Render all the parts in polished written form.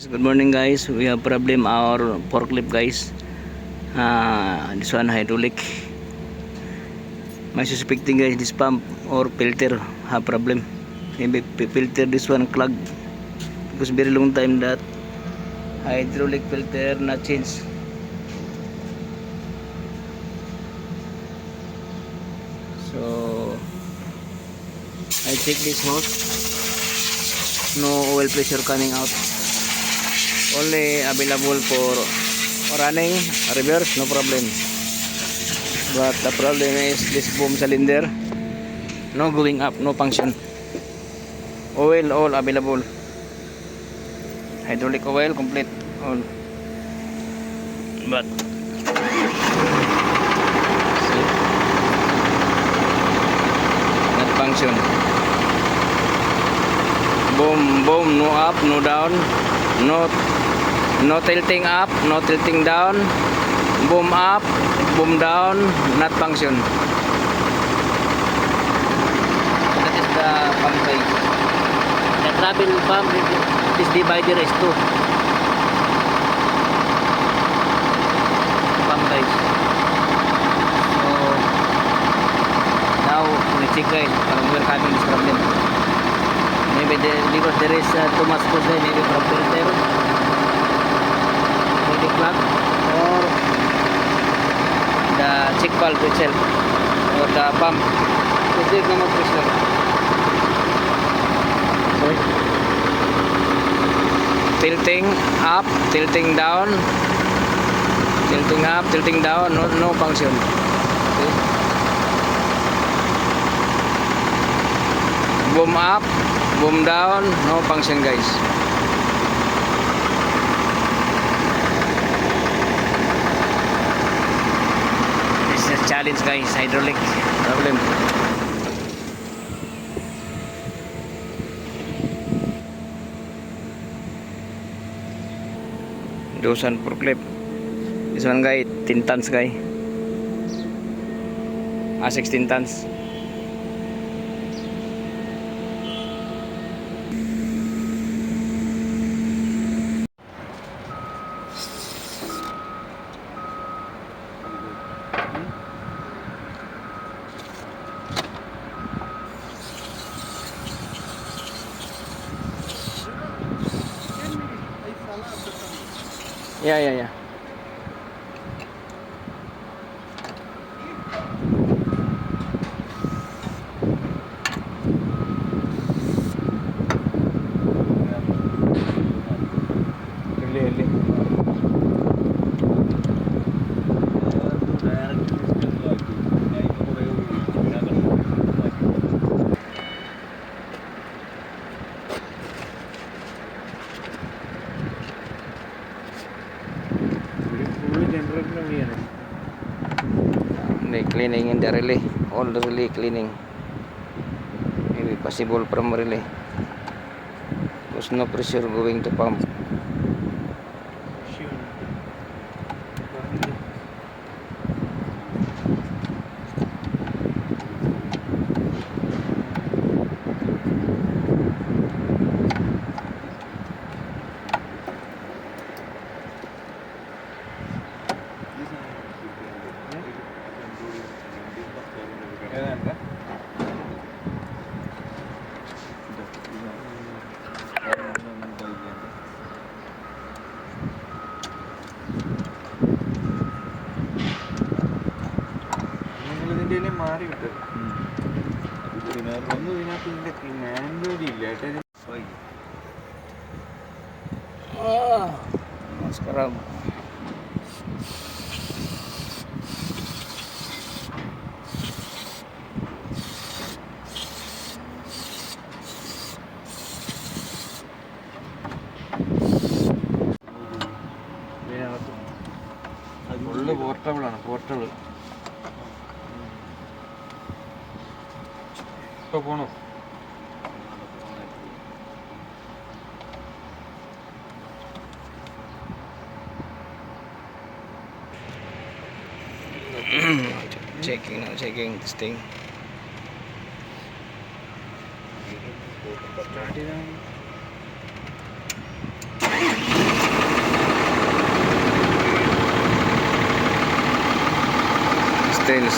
Good morning guys. We have problem our forklift guys. This one hydraulic. My suspecting guys this pump or filter have problem. Maybe filter this one clog because very long time that hydraulic filter not change. So I check this hose. No oil pressure coming out. Only available for running, reverse, no problem. But the problem is this boom cylinder, no going up, no function. Oil all available. Hydraulic oil complete all. But see, not function. Boom, no up, no down, no tilting up, no tilting down. Boom up, boom down, not function. That is the pump guys. The travel pump, this divider is 2 pump guys. So now we check guys, we're having this problem. Maybe because there is too much force there, maybe from filter, maybe clog, or the check valve itself, or the pump. So there's no more pressure. Okay. Tilting up, tilting down, tilting up, tilting down, no function. Okay. Boom up, boom down, no function guys. This is a challenge guys, hydraulic problem. Dosan forklift. This one guy 10 tons guy. 16 tons. Yeah. Really. They cleaning in the relay, all the relay cleaning. Maybe possible from relay. There's no pressure going to pump. മാറി വിട്ടത് ഒന്നും ഇതിനകത്ത് മാനുവലി ഇല്ല. Sekarang full പോർട്ടബിളാണ്. പോർട്ടബിൾ ഇപ്പോൾ പോണോ? checking this thing. Start ചെയ്താൽ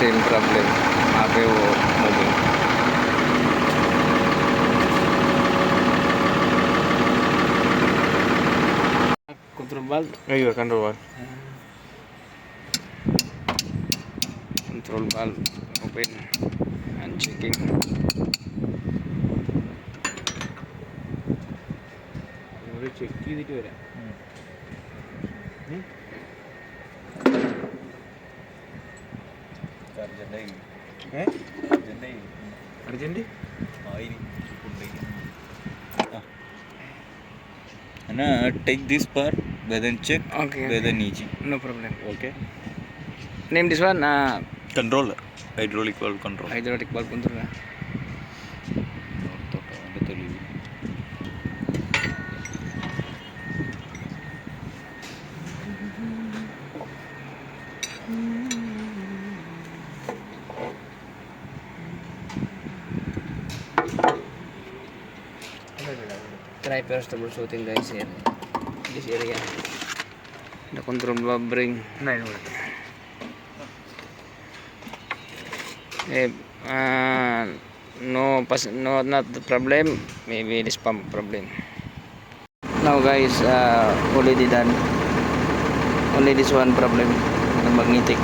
same problem. Happy moving. Control valve. അയ്യോ കണ്ടോ Control valve open and checking. Check ചെയ്തിട്ട് വരാം urgent Anna, take this part, then check, Okay. then easy. No problem. Okay. Name this one Controller, hydraulic valve control. hydraulic valve control. Try first troubleshooting guys here. This area. The control valve bring. If no not the problem, maybe this pump problem. Now guys, already done. Only this one problem, the magnetic.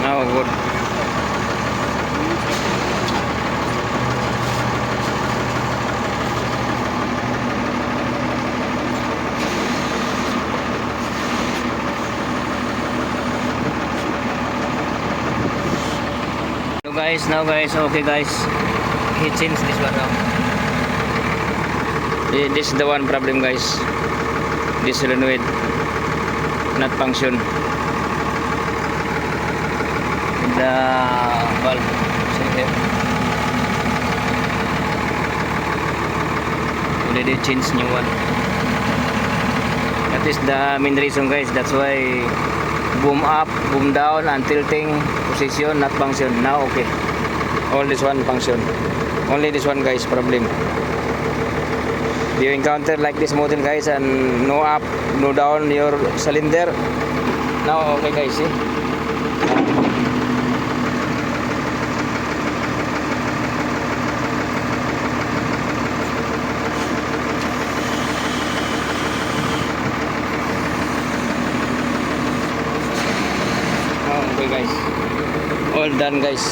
Now good. Now guys, okay guys, he changed this one now. This is the one problem guys. This solenoid not function. The valve see here. Already changed new one. That is the main reason guys. That's why boom up, boom down, and tilting position not function. Now okay. All this one function. Only this one guys problem. You encounter like this model guys and no up, no down your cylinder. Now okay guys, see. Okay guys, all done guys.